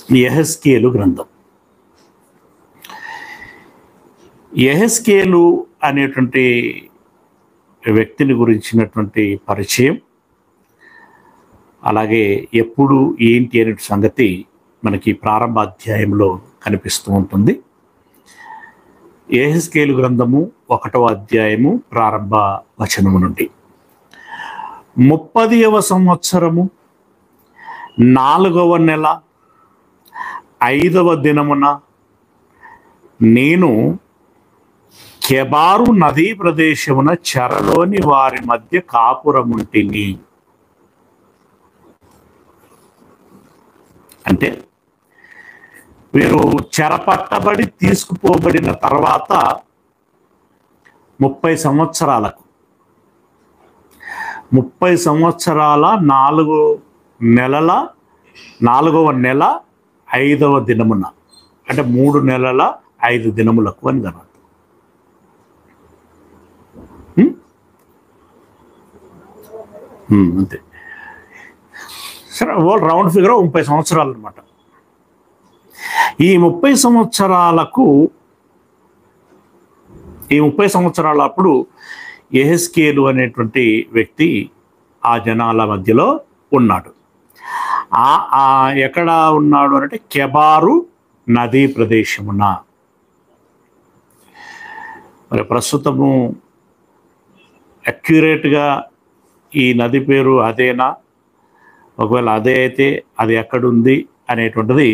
యెహెజ్కేలు గ్రంథం. యెహెజ్కేలు అనేటువంటి వ్యక్తిని గురించినటువంటి పరిచయం, అలాగే ఎప్పుడు ఏంటి అనే సంగతి మనకి ప్రారంభ అధ్యాయంలో కనిపిస్తూ ఉంటుంది. యెహెజ్కేలు గ్రంథము 1వ అధ్యాయము ప్రారంభ వచనము నుండి. 30వ సంవత్సరము 4వ నెల 5వ దినమున నేను కెబారు నదీ ప్రదేశమున చెరలోని వారి మధ్య కాపురముంటిని. అంటే వీరు చెరపట్టబడి తీసుకుపోబడిన తర్వాత 30 సంవత్సరాలకు 30 సంవత్సరాల 4 నెలల 4వ నెల 5వ దినమున, అంటే 3 నెలల 5 దినములకు అని అర్థం. అంతే. సరే, ఓల్డ్ రౌండ్ ఫిగర్ 30 సంవత్సరాలు అనమాట. ఈ 30 సంవత్సరాలప్పుడు యెహెజ్కేలు అనేటువంటి వ్యక్తి ఆ జనాల మధ్యలో ఉన్నాడు. ఎక్కడ ఉన్నాడు అంటే కెబారు నదీ ప్రదేశమున. మరి ప్రస్తుతము అక్యురేట్గా ఈ నది పేరు అదేనా, ఒకవేళ అదే అయితే అది ఎక్కడుంది అనేటువంటిది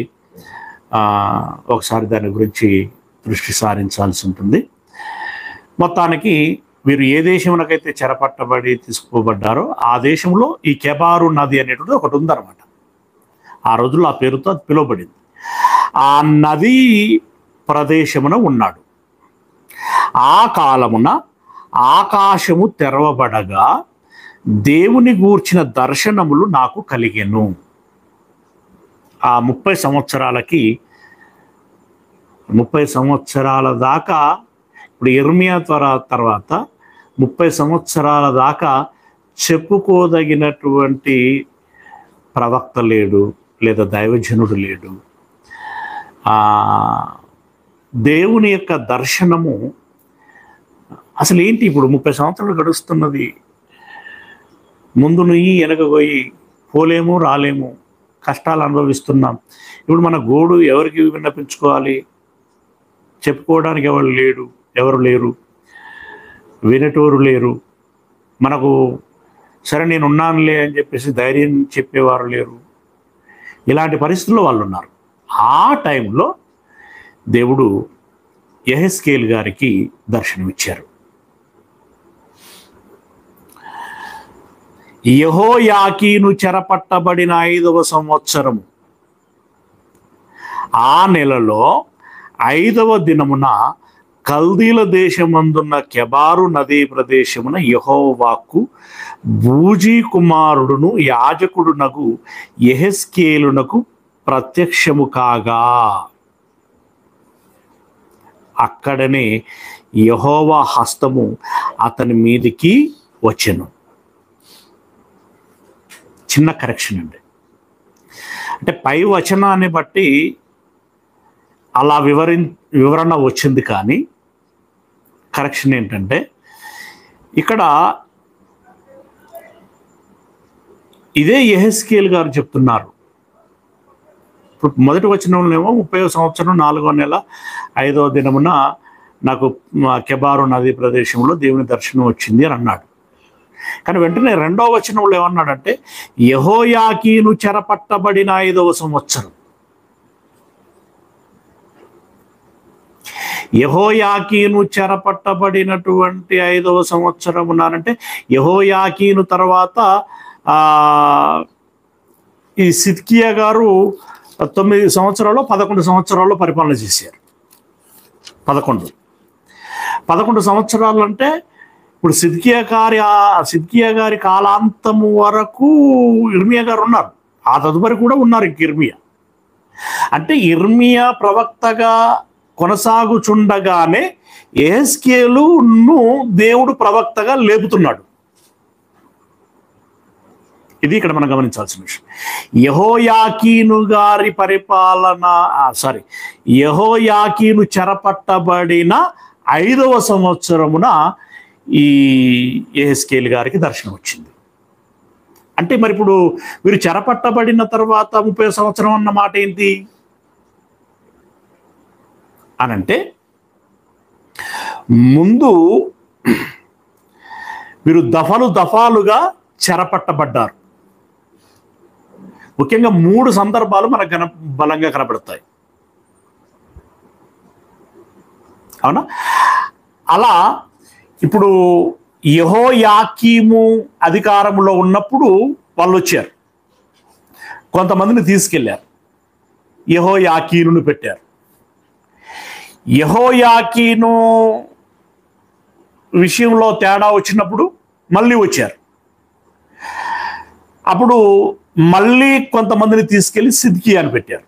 ఒకసారి దాని గురించి దృష్టి సారించాల్సి ఉంటుంది. మొత్తానికి వీరు ఏ దేశంలోకైతే చెరపట్టబడి తీసుకుపోబడ్డారో ఆ దేశంలో ఈ కెబారు నది అనేటువంటిది ఒకటి ఉందన్నమాట. ఆ రోజుల్లో ఆ పేరుతో అది పిలువబడింది. ఆ నదీ ప్రదేశమున ఉన్నాడు. ఆ కాలమున ఆకాశము తెరవబడగా దేవుని గూర్చిన దర్శనములు నాకు కలిగెను. ఆ 30 సంవత్సరాల దాకా, ఇప్పుడు ఇర్మియా తర్వాత 30 సంవత్సరాల దాకా చెప్పుకోదగినటువంటి ప్రవక్త లేడు, లేదా దైవజనుడు లేడు. దేవుని యొక్క దర్శనము అసలు ఏంటి? ఇప్పుడు 30 సంవత్సరాలు గడుస్తున్నది. ముందు నుయ్యి వెనకపోయి పోలేము, రాలేము, కష్టాలు అనుభవిస్తున్నాం. ఇప్పుడు మన గోడు ఎవరికి విన్నపించుకోవాలి? చెప్పుకోవడానికి ఎవరు లేరు, వినేటోరు లేరు. మనకు సరే నేను ఉన్నానులే అని చెప్పేసి ధైర్యం చెప్పేవారు లేరు. ఇలాంటి పరిస్థితుల్లో వాళ్ళు ఉన్నారు. ఆ టైంలో దేవుడు యెహెజ్కేలు గారికి దర్శనమిచ్చారు. యెహోయాకీను చెరపట్టబడిన 5వ సంవత్సరము ఆ నెలలో 5వ దినమున కల్దీల దేశమందున్న కెబారు నదీ ప్రదేశమున యెహోవాకు బూజీ కుమారుడును యాజకుడునగు యెహెజ్కేలునకు ప్రత్యక్షము కాగా అక్కడనే యెహోవా హస్తము అతని మీదికి వచ్చెను. చిన్న కరెక్షన్ అండి. అంటే పై వచనాన్ని బట్టి అలా వివరణ వచ్చింది, కానీ కరెక్షన్ ఏంటంటే ఇక్కడ ఇదే యెహెజ్కేలు గారు చెప్తున్నారు. ఇప్పుడు మొదటి వచనంలోనేమో 30వ సంవత్సరం 4వ నెల 5వ దినమున నాకు కెబారు నదీ ప్రదేశంలో దేవుని దర్శనం వచ్చింది అని అన్నాడు. కానీ వెంటనే 2వ వచనంలో ఏమన్నాడంటే యెహోయాకీను చెరపట్టబడిన 5వ సంవత్సరం. యెహోయాకీను చెరపట్టబడినటువంటి 5వ సంవత్సరం ఉన్నారంటే యెహోయాకీను తర్వాత ఈ సిద్కియా గారు 9 సంవత్సరాలు 11 సంవత్సరాల్లో పరిపాలన చేశారు. 11 సంవత్సరాలు అంటే ఇప్పుడు సిద్కియా గారి కాలాంతము వరకు ఇర్మియా గారు ఉన్నారు. ఆ తదుపరి కూడా ఉన్నారు ఇంక ఇర్మియా. అంటే ఇర్మియా ప్రవక్తగా కొనసాగుచుండగానే యెహెజ్కేలును దేవుడు ప్రవక్తగా లేపుతున్నాడు. ఇది ఇక్కడ మనం గమనించాల్సిన విషయం. యెహోయాకీను గారి పరిపాలన యెహోయాకీను చెరపట్టబడిన 5వ సంవత్సరమున ఈ యెహెజ్కేలు గారికి దర్శనం వచ్చింది. అంటే మరి ఇప్పుడు వీరు చెరపట్టబడిన తర్వాత 30వ సంవత్సరం అన్న మాట ఏంటి అనంటే, ముందు వీరు దఫాలుగా చెరపట్టబడ్డారు. ముఖ్యంగా 3 సందర్భాలు మనకు బలంగా కనబడతాయి. అవునా? అలా ఇప్పుడు యెహోయాకీము అధికారంలో ఉన్నప్పుడు వాళ్ళు వచ్చారు, కొంతమందిని తీసుకెళ్లారు, యెహోయాకీనును పెట్టారు. యెహోయాకీను విషయంలో తేడా వచ్చినప్పుడు మళ్ళీ వచ్చారు. అప్పుడు మళ్ళీ కొంతమందిని తీసుకెళ్లి సిద్కియాను పెట్టారు.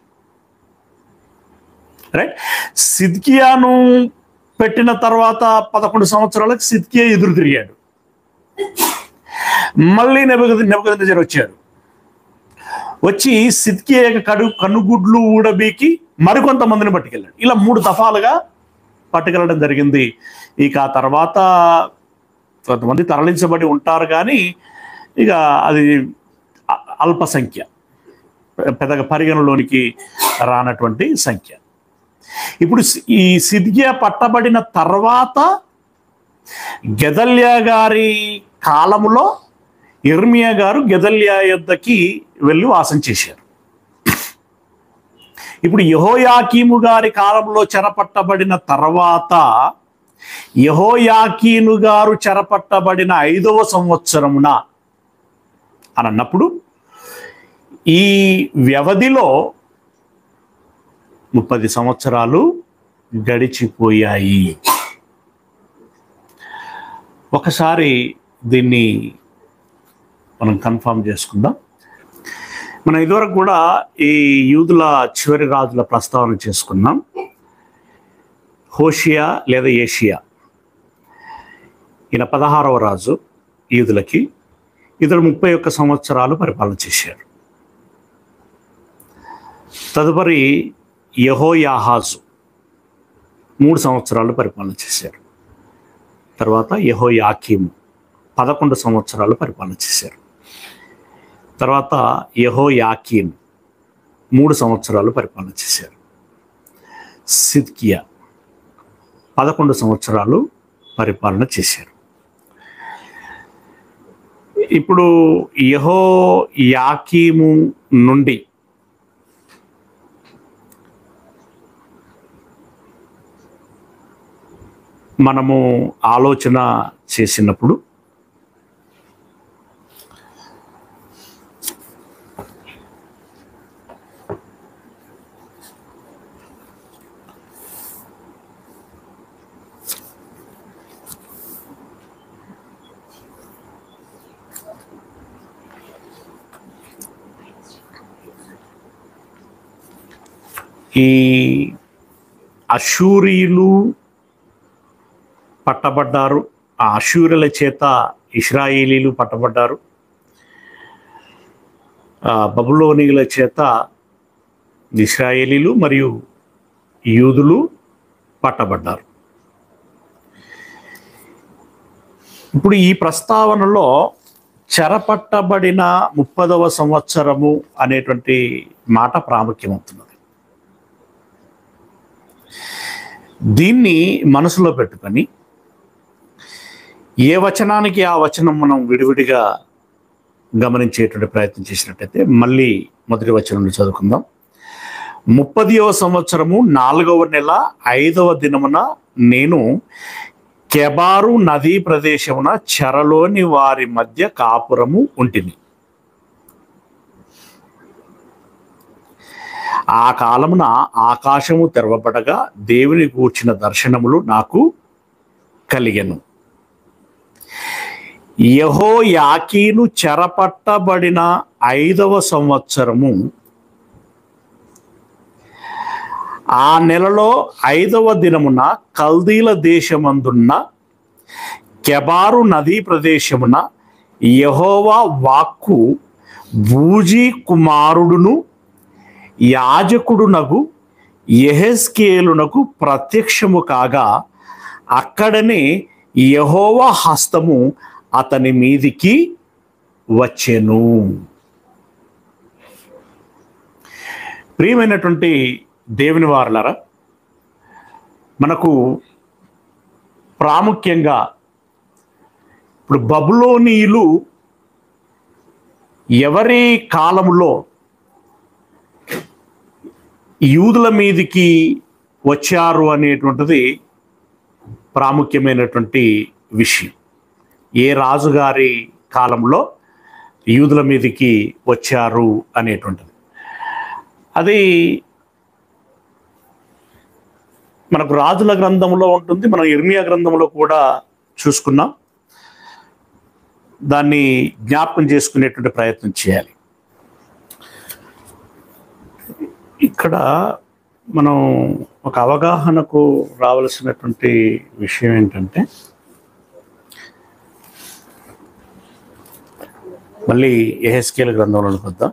రైట్? సిద్కియాను పెట్టిన తర్వాత 11 సంవత్సరాలకు సిద్కియా ఎదురు తిరిగాడు. మళ్ళీ నెబుకద్నెజర్ వచ్చాడు. వచ్చి సిద్కియా కనుగుడ్లు ఊడబీకి మరికొంతమందిని పట్టుకెళ్ళాడు. ఇలా 3 దఫాలుగా పట్టుకెళ్ళడం జరిగింది. ఇక ఆ తర్వాత కొంతమంది తరలించబడి ఉంటారు, కానీ ఇక అది అల్ప సంఖ్య, పెద్దగా పరిగణలోనికి రానటువంటి సంఖ్య. ఇప్పుడు ఈ సిద్కియా పట్టబడిన తర్వాత గెదల్యా గారి కాలంలో యిర్మీయా గారు గెదల్యా యొద్దకి వెళ్ళి వాసం చేశారు. ఇప్పుడు యెహోయాకీము గారి కాలంలో చెరపట్టబడిన తర్వాత యెహోయాకీను గారు చెరపట్టబడిన 5వ సంవత్సరమున అని అన్నప్పుడు ఈ వ్యవధిలో 30 సంవత్సరాలు గడిచిపోయాయి. ఒకసారి దీన్ని మనం కన్ఫర్మ్ చేసుకుందాం. మనం ఇదివరకు కూడా ఈ యూదుల చివరి రాజుల ప్రస్తావన చేసుకున్నాం. హోషియా లేదా ఏషియా, ఈయన 16వ రాజు యూదులకి. ఇతడు 31 సంవత్సరాలు పరిపాలన చేశారు. తదుపరి యెహోయాహాజు 3 సంవత్సరాలు పరిపాలన చేశారు. తర్వాత యెహోయాకీము 11 సంవత్సరాలు పరిపాలన చేశారు. తర్వాత యెహోయాకీన్ 3 సంవత్సరాలు పరిపాలన చేశారు. సిద్కియా 11 సంవత్సరాలు పరిపాలన చేశారు. ఇప్పుడు యెహోయాకీము నుండి మనము ఆలోచన చేసినప్పుడు ఈ అషూరీలు పట్టబడ్డారు. ఆ అషూరుల చేత ఇశ్రాయేలీలు పట్టబడ్డారు. బబులోనీయుల చేత ఇశ్రాయేలీలు మరియు యూదులు పట్టబడ్డారు. ఇప్పుడు ఈ ప్రస్తావనలో చెరపట్టబడిన 30వ సంవత్సరము అనేటువంటి మాట ప్రాముఖ్యమవుతున్నది. దీన్ని మనసులో పెట్టుకొని ఏ వచనానికి ఆ వచనం మనం విడివిడిగా గమనించేటువంటి ప్రయత్నం చేసినట్టయితే మళ్ళీ మొదటి వచనం చదువుకుందాం. 30వ సంవత్సరము 4వ నెల 5వ దినమున నేను కెబారు నదీ ప్రదేశమున చెరలోని వారి మధ్య కాపురము ఉంటిని. ఆ కాలమున ఆకాశము తెరవబడగా దేవుని గూర్చిన దర్శనములు నాకు కలిగెను. యెహోయాకీను చెరపట్టబడిన 5వ సంవత్సరము ఆ నెలలో 5వ దినమున కల్దీల దేశమందున్న కెబారు నదీ ప్రదేశమున యెహోవా వాక్కు బూజీ కుమారుడును యాజకుడునగు యెహెజ్కేలునకు ప్రత్యక్షము కాగా అక్కడనే యెహోవా హస్తము అతని మీదికి వచ్చెను. ప్రియమైనటువంటి దేవుని వారలారా, మనకు ప్రాముఖ్యంగా ఇప్పుడు బబులోనీయులు ఎవరి కాలంలో యూదుల మీదికి వచ్చారు అనేటువంటిది ప్రాముఖ్యమైనటువంటి విషయం. ఏ రాజుగారి కాలంలో యూదుల మీదికి వచ్చారు అనేటువంటిది అది మనకు రాజుల గ్రంథంలో ఉంటుంది. మనం ఇర్మియా గ్రంథంలో కూడా చూసుకున్నాం. దాన్ని జ్ఞాపకం చేసుకునేటువంటి ప్రయత్నం చేయాలి. ఇక్కడ మనం ఒక అవగాహనకు రావలసినటువంటి విషయం ఏంటంటే, మళ్ళీ యెహెజ్కేలు గ్రంథంలోకి వద్దాం.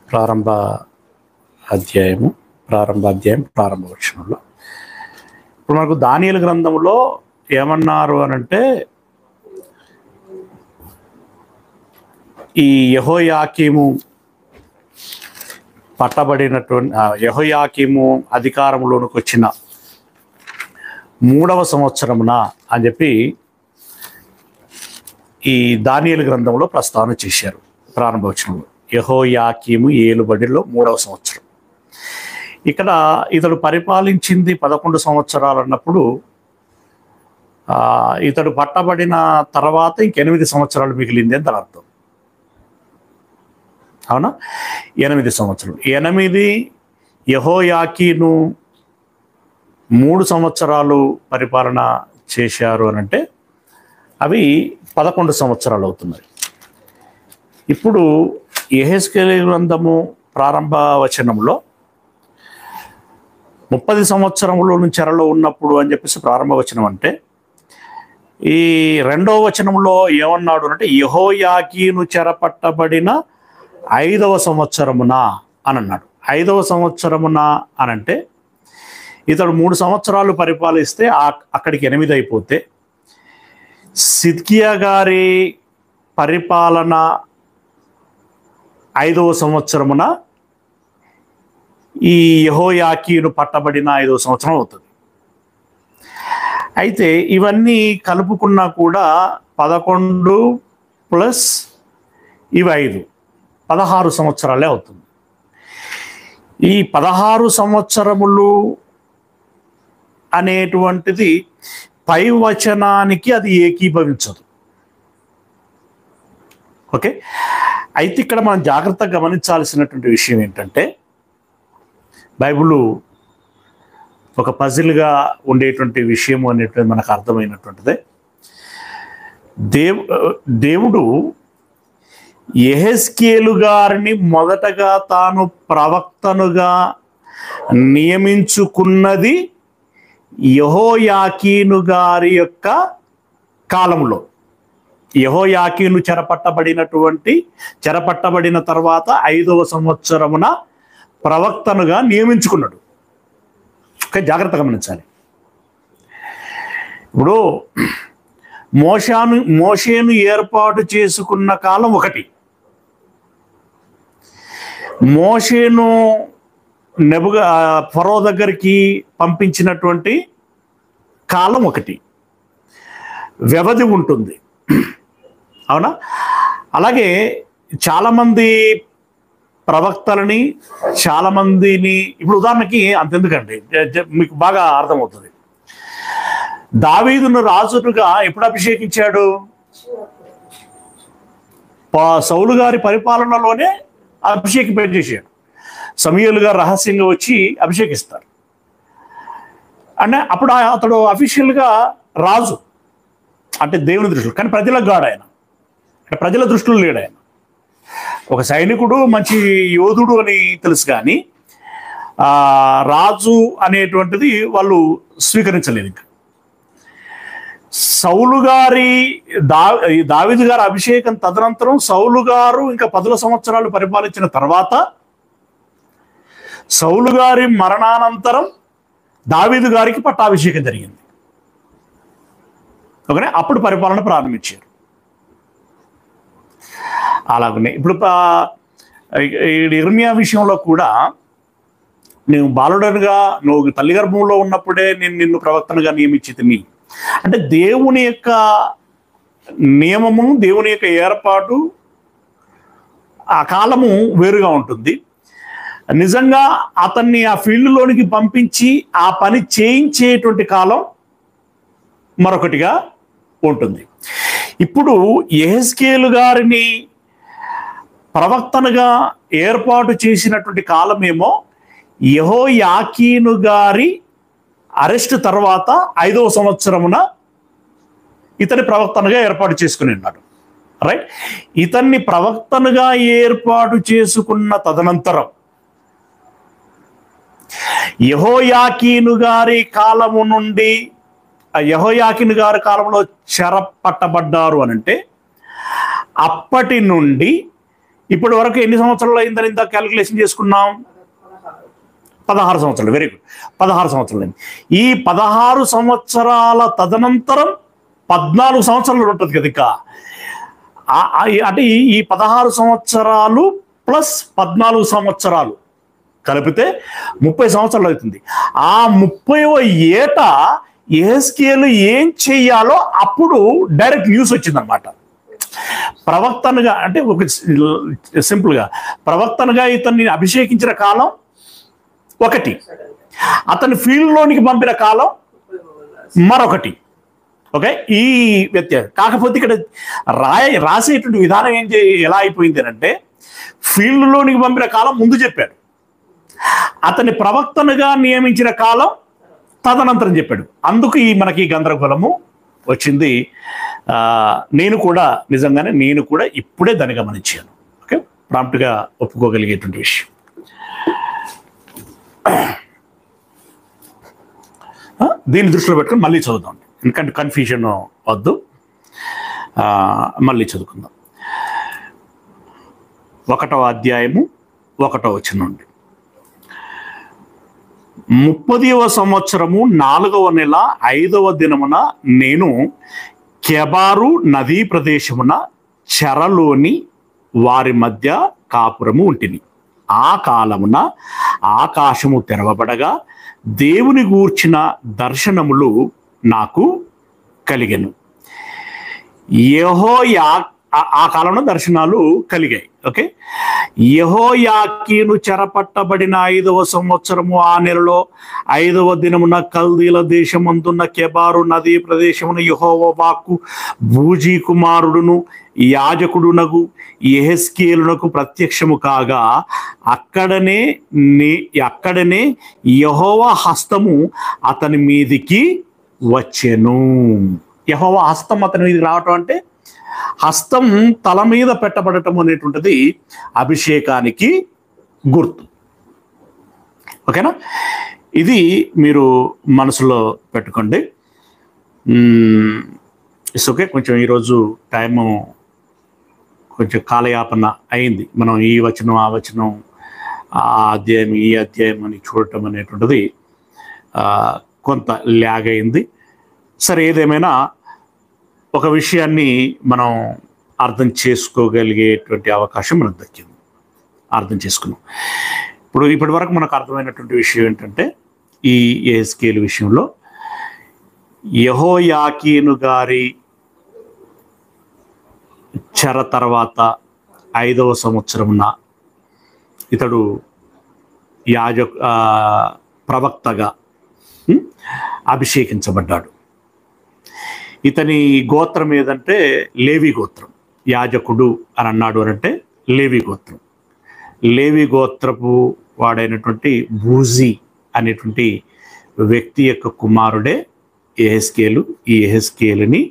ప్రారంభ అధ్యాయం ప్రారంభ వచనంలో ఇప్పుడు మనకు దానియేలు గ్రంథంలో ఏమన్నారు అనంటే, ఈ యెహోయాకీము పట్టబడినటువంటి యెహోయాకీము అధికారంలోనికి వచ్చిన 3వ సంవత్సరమున అని చెప్పి ఈ దానియేలు గ్రంథంలో ప్రస్తావన చేశారు. ప్రారంభ వచనంలో యెహోయాకీము ఏలుబడిలో 3వ సంవత్సరం. ఇక్కడ ఇతడు పరిపాలించింది 11 సంవత్సరాలు అన్నప్పుడు ఇతడు పట్టబడిన తర్వాత ఇంక 8 సంవత్సరాలు మిగిలింది అని దాని అర్థం. అవునా? 8 సంవత్సరాలు. 8 యెహోయాకీను 3 సంవత్సరాలు పరిపాలన చేశారు అనంటే అవి 11 సంవత్సరాలు అవుతున్నాయి. ఇప్పుడు యెహెజ్కేలు గ్రంథము ప్రారంభ వచనంలో 30 సంవత్సరంలో నుంచి చెరలో ఉన్నప్పుడు అని చెప్పేసి ప్రారంభ వచనం అంటే, ఈ 2వ వచనంలో ఏమన్నాడు అంటే యెహోయాకీను చెరపట్టబడిన 5వ సంవత్సరమున అని అన్నాడు. 5వ సంవత్సరమున అనంటే ఇతడు 3 సంవత్సరాలు పరిపాలిస్తే అక్కడికి 8 అయిపోతే, సిద్కియా గారి పరిపాలన 5వ సంవత్సరమున ఈ యెహోయాకీను పట్టబడిన 5వ సంవత్సరం అవుతుంది. అయితే ఇవన్నీ కలుపుకున్నా కూడా 11 ప్లస్ ఇవి 5 16 సంవత్సరాలే అవుతుంది. ఈ 16 సంవత్సరములు అనేటువంటిది పై వచనానికి అది ఏకీభవించదు. ఓకే, అయితే ఇక్కడ మనం జాగ్రత్తగా గమనించాల్సినటువంటి విషయం ఏంటంటే, బైబిల్ ఒక పజిల్గా ఉండేటువంటి విషయం అనేటువంటి మనకు అర్థమైనటువంటిదే. దేవుడు యెహెజ్కేలు గారిని మొదటగా తాను ప్రవక్తనుగా నియమించుకున్నది యెహోయాకీను గారి యొక్క కాలంలో. యెహోయాకీను చెరపట్టబడిన తర్వాత 5వ సంవత్సరమున ప్రవక్తనుగా నియమించుకున్నాడు. జాగ్రత్తగా గమనించాలి. ఇప్పుడు మోషేను ఏర్పాటు చేసుకున్న కాలం ఒకటి, మోషేను ఫరో దగ్గరికి పంపించినటువంటి కాలం ఒకటి, వ్యవధి ఉంటుంది. అవునా? అలాగే చాలామంది ప్రవక్తలని, చాలామందిని, ఇప్పుడు ఉదాహరణకి అంతెందుకండి, మీకు బాగా అర్థమవుతుంది. దావీదును రాజుగా ఎప్పుడు అభిషేకించాడు? సౌలు గారి పరిపాలనలోనే అభిషేకింపజేశాడు. సమూయేలు గారు రహస్యంగా వచ్చి అభిషేకిస్తారు. అంటే అప్పుడు అతడు అఫీషియల్గా రాజు, అంటే దేవుని దృష్టిలో, కానీ ప్రజలకు గాడు ఆయన, అంటే ప్రజల దృష్టిలో లేడు ఆయన. ఒక సైనికుడు, మంచి యోధుడు అని తెలుసు, కానీ రాజు అనేటువంటిది వాళ్ళు స్వీకరించలేదు. ఇంకా సౌలు గారి దావీదు గారి అభిషేకం తదనంతరం సౌలు గారు ఇంకా 10 సంవత్సరాలు పరిపాలించిన తర్వాత సౌలు గారి మరణానంతరం దావీదు గారికి పట్టాభిషేకం జరిగింది. ఓకే, అప్పుడు పరిపాలన ప్రారంభించారు. అలాగనే ఇప్పుడు ఇర్మియా విషయంలో కూడా నేను బాలుడనుగా నువ్వు తల్లి గర్భంలో ఉన్నప్పుడే నేను నిన్ను ప్రవక్తనుగా నియమించితిని అంటే దేవుని యొక్క నియమము, దేవుని యొక్క ఏర్పాటు, ఆ కాలము వేరుగా ఉంటుంది. నిజంగా అతన్ని ఆ ఫీల్డ్లోనికి పంపించి ఆ పని చేయించేటువంటి కాలం మరొకటిగా ఉంటుంది. ఇప్పుడు యెహెజ్కేలు గారిని ప్రవక్తనుగా ఏర్పాటు చేసినటువంటి కాలమేమో యెహోయాకీను గారి అరెస్ట్ తర్వాత 5వ సంవత్సరమున ఇతని ప్రవక్తనుగా ఏర్పాటు చేసుకుని ఉన్నాడు. రైట్, ఇతన్ని ప్రవక్తనుగా ఏర్పాటు చేసుకున్న తదనంతరం యెహోయాకీను గారి కాలము నుండి యెహోయాకీను గారి కాలంలో చెర పట్టబడ్డారు అనంటే అప్పటి నుండి ఇప్పటి వరకు ఎన్ని సంవత్సరాలు అయిందని ఇంత క్యాలిక్యులేషన్ చేసుకున్నాం? 16 సంవత్సరాలు. వెరీ గుడ్, 16 సంవత్సరాలు అయింది. ఈ 16 సంవత్సరాల తదనంతరం 14 సంవత్సరాలు ఉంటుంది కదా. ఇంకా అంటే ఈ 16 సంవత్సరాలు ప్లస్ 14 సంవత్సరాలు కలిపితే 30 సంవత్సరాలు అవుతుంది. ఆ 30వ ఏట యెహెజ్కేలు ఏం చెయ్యాలో అప్పుడు డైరెక్ట్ న్యూస్ వచ్చిందనమాట. ప్రవక్తనుగా అంటే ఒక సింపుల్గా ప్రవక్తనుగా ఇతన్ని అభిషేకించిన కాలం ఒకటి, అతని ఫీల్డ్లోనికి పంపిన కాలం మరొకటి. ఓకే, ఈ వ్యత్యాసం. కాకపోతే ఇక్కడ రాసేటువంటి విధానం ఎలా అయిపోయింది అంటే ఫీల్డ్లోనికి పంపిన కాలం ముందు చెప్పాడు, అతని ప్రవక్తనుగా నియమించిన కాలం తదనంతరం చెప్పాడు. అందుకు మనకి గందరగోళము వచ్చింది. నేను కూడా నిజంగానే ఇప్పుడే దాన్ని గమనించాను. ఓకే, ప్రాంప్ట్గా ఒప్పుకోగలిగేటువంటి విషయం. దీన్ని దృష్టిలో పెట్టుకుని మళ్ళీ చదువుదాం, ఎందుకంటే కన్ఫ్యూజన్ వద్దు. మళ్ళీ చదువుకుందాం. 1వ అధ్యాయము 1వ వచనం నుండి. 30వ సంవత్సరము 4వ నెల 5వ దినమున నేను కెబారు నదీ ప్రదేశమున చెరలోని వారి మధ్య కాపురము ఉంటిని. ఆ కాలమున ఆకాశము తెరవబడగా దేవుని గూర్చిన దర్శనములు నాకు కలిగెను. ఆ కాలంలో దర్శనాలు కలిగాయి. ఓకే, యెహోయాకీను చెరపట్టబడిన 5వ సంవత్సరము ఆ నెలలో 5వ దినమున కల్దీల దేశమందున్న కెబారు నదీ ప్రదేశమున యెహోవా వాక్కు బూజీ కుమారుడును యాజకుడునగు యెహెజ్కేలునకు ప్రత్యక్షము కాగా అక్కడనే యెహోవా హస్తము అతని మీదికి వచ్చెను. యెహోవా హస్తం అతని మీదకి రావటం అంటే హస్తం తల మీద పెట్టబడటం అనేటువంటిది అభిషేకానికి గుర్తు. ఓకేనా, ఇది మీరు మనసులో పెట్టుకోండి. It's okay. కొంచెం ఈరోజు టైము కొంచెం కాలయాపన అయింది. మనం ఈ వచనం ఆ వచనం ఆ అధ్యాయం ఈ అధ్యాయం అని చూడటం అనేటువంటిది కొంత ల్యాగ్ అయింది. సరే, ఏదేమైనా ఒక విషయాన్ని మనం అర్థం చేసుకోగలిగేటువంటి అవకాశం మనకు దక్కింది, అర్థం చేసుకున్నాం. ఇప్పటి వరకు మనకు అర్థమైనటువంటి విషయం ఏంటంటే ఈ యెహెజ్కేలు విషయంలో యెహోయాకీను గారి చెర తర్వాత 5వ సంవత్సరమున ఇతడు ప్రవక్తగా అభిషేకించబడ్డాడు. ఇతని గోత్రం ఏదంటే లేవి గోత్రం. యాజకుడు అని అన్నాడు అనంటే లేవి గోత్రం. లేవి గోత్రపు వాడైనటువంటి బూజీ అనేటువంటి వ్యక్తి యొక్క కుమారుడే యెహెజ్కేలు. ఈ యెహెజ్కేలుని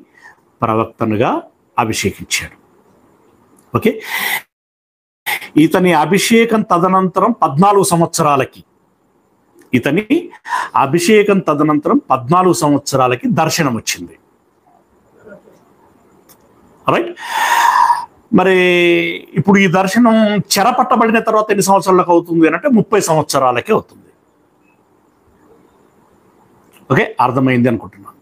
ప్రవక్తనుగా అభిషేకించాడు. ఓకే, ఇతని అభిషేకం తదనంతరం 14 సంవత్సరాలకి ఇతని అభిషేకం తదనంతరం 14 సంవత్సరాలకి దర్శనం వచ్చింది. రైట్. మరి ఇప్పుడు ఈ దర్శనం చెరపట్టబడిన తర్వాత ఎన్ని సంవత్సరాలకు అవుతుంది అని అంటే 30 సంవత్సరాలకే అవుతుంది. ఓకే, అర్థమైంది అనుకుంటున్నాను.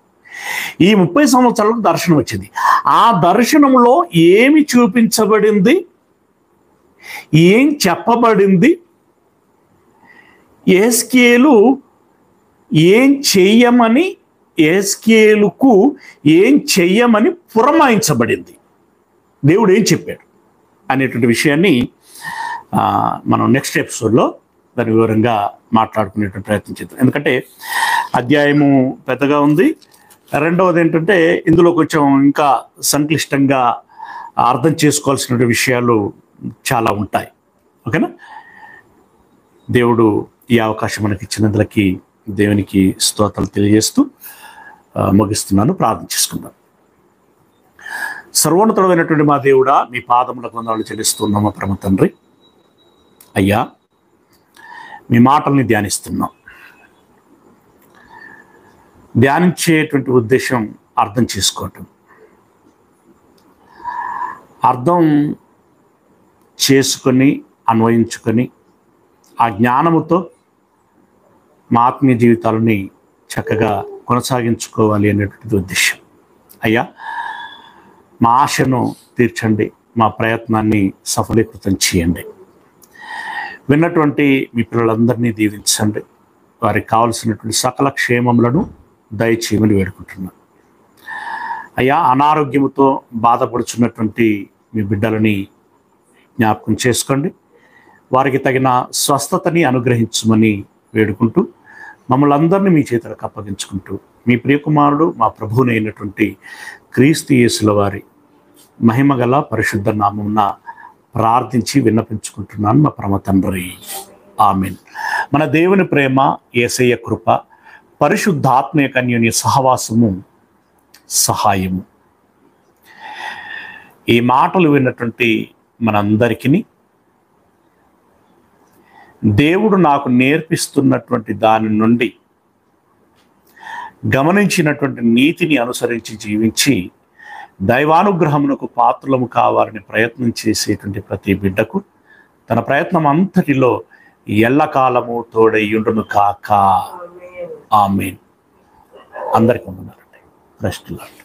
ఈ 30 సంవత్సరాలకు దర్శనం వచ్చింది. ఆ దర్శనంలో ఏమి చూపించబడింది, ఏం చెప్పబడింది, యెహెజ్కేలు ఏం చెయ్యమని, యెహెజ్కేలుకు ఏం చెయ్యమని పురమాయించబడింది, దేవుడు ఏం చెప్పాడు అనేటువంటి విషయాన్ని మనం నెక్స్ట్ ఎపిసోడ్లో దాని వివరంగా మాట్లాడుకునేటువంటి ప్రయత్నం చేద్దాం. ఎందుకంటే అధ్యాయము పెద్దగా ఉంది. రెండవది ఏంటంటే ఇందులో కొంచెం ఇంకా సంక్లిష్టంగా అర్థం చేసుకోవాల్సిన విషయాలు చాలా ఉంటాయి. ఓకేనా? దేవుడు ఈ అవకాశం మనకి ఇచ్చినందులకి దేవునికి స్తోత్రాలు తెలియజేస్తూ ముగిస్తున్నాను. ప్రార్థన చేసుకుందాం. సర్వోన్నతుడైనటువంటి మా దేవుడా, మీ పాదములకు వందనాలు చెల్లిస్తున్నాం. మా పరమ తండ్రి, అయ్యా మీ మాటల్ని ధ్యానిస్తున్నాం. ధ్యానించేటువంటి ఉద్దేశం అర్థం చేసుకోవటం, అర్థం చేసుకొని అన్వయించుకొని ఆ జ్ఞానముతో మా ఆత్మీయ జీవితాలని చక్కగా కొనసాగించుకోవాలి అనేటువంటిది ఉద్దేశం. అయ్యా మా ఆశను తీర్చండి, మా ప్రయత్నాన్ని సఫలీకృతం చేయండి. విన్నటువంటి మీ పిల్లలందరినీ దీవించండి. వారికి కావలసినటువంటి సకల క్షేమములను దయచేయమని వేడుకుంటున్నాను. అయ్యా అనారోగ్యముతో బాధపడుచున్నటువంటి మీ బిడ్డలని జ్ఞాపకం చేసుకోండి. వారికి తగిన స్వస్థతని అనుగ్రహించమని వేడుకుంటూ మమ్మల్ని అందరినీ మీ చేతులకు అప్పగించుకుంటూ మీ ప్రియకుమారుడు మా ప్రభువునైనటువంటి క్రీస్తు యేసుల వారి మహిమగల పరిశుద్ధ నామమున ప్రార్థించి విన్నపించుకుంటున్నాను మా పరమ తండ్రి. ఆమేన్. మన దేవుని ప్రేమ, యేసయ్య కృప, పరిశుద్ధాత్మ యొక్క అన్యోన్య సహవాసము, సహాయము ఈ మాటలు విన్నటువంటి మనందరికీ దేవుడు నాకు నేర్పిస్తున్నటువంటి దాని నుండి గమనించినటువంటి నీతిని అనుసరించి జీవించి దైవానుగ్రహమునకు పాత్రలము కావాలని ప్రయత్నం చేసేటువంటి ప్రతి బిడ్డకు తన ప్రయత్నం అంతటిలో ఎల్లకాలము తోడయ్యుండును కాక. ఆమేన్. అందరికీ వందనాలండి. Praise the lord.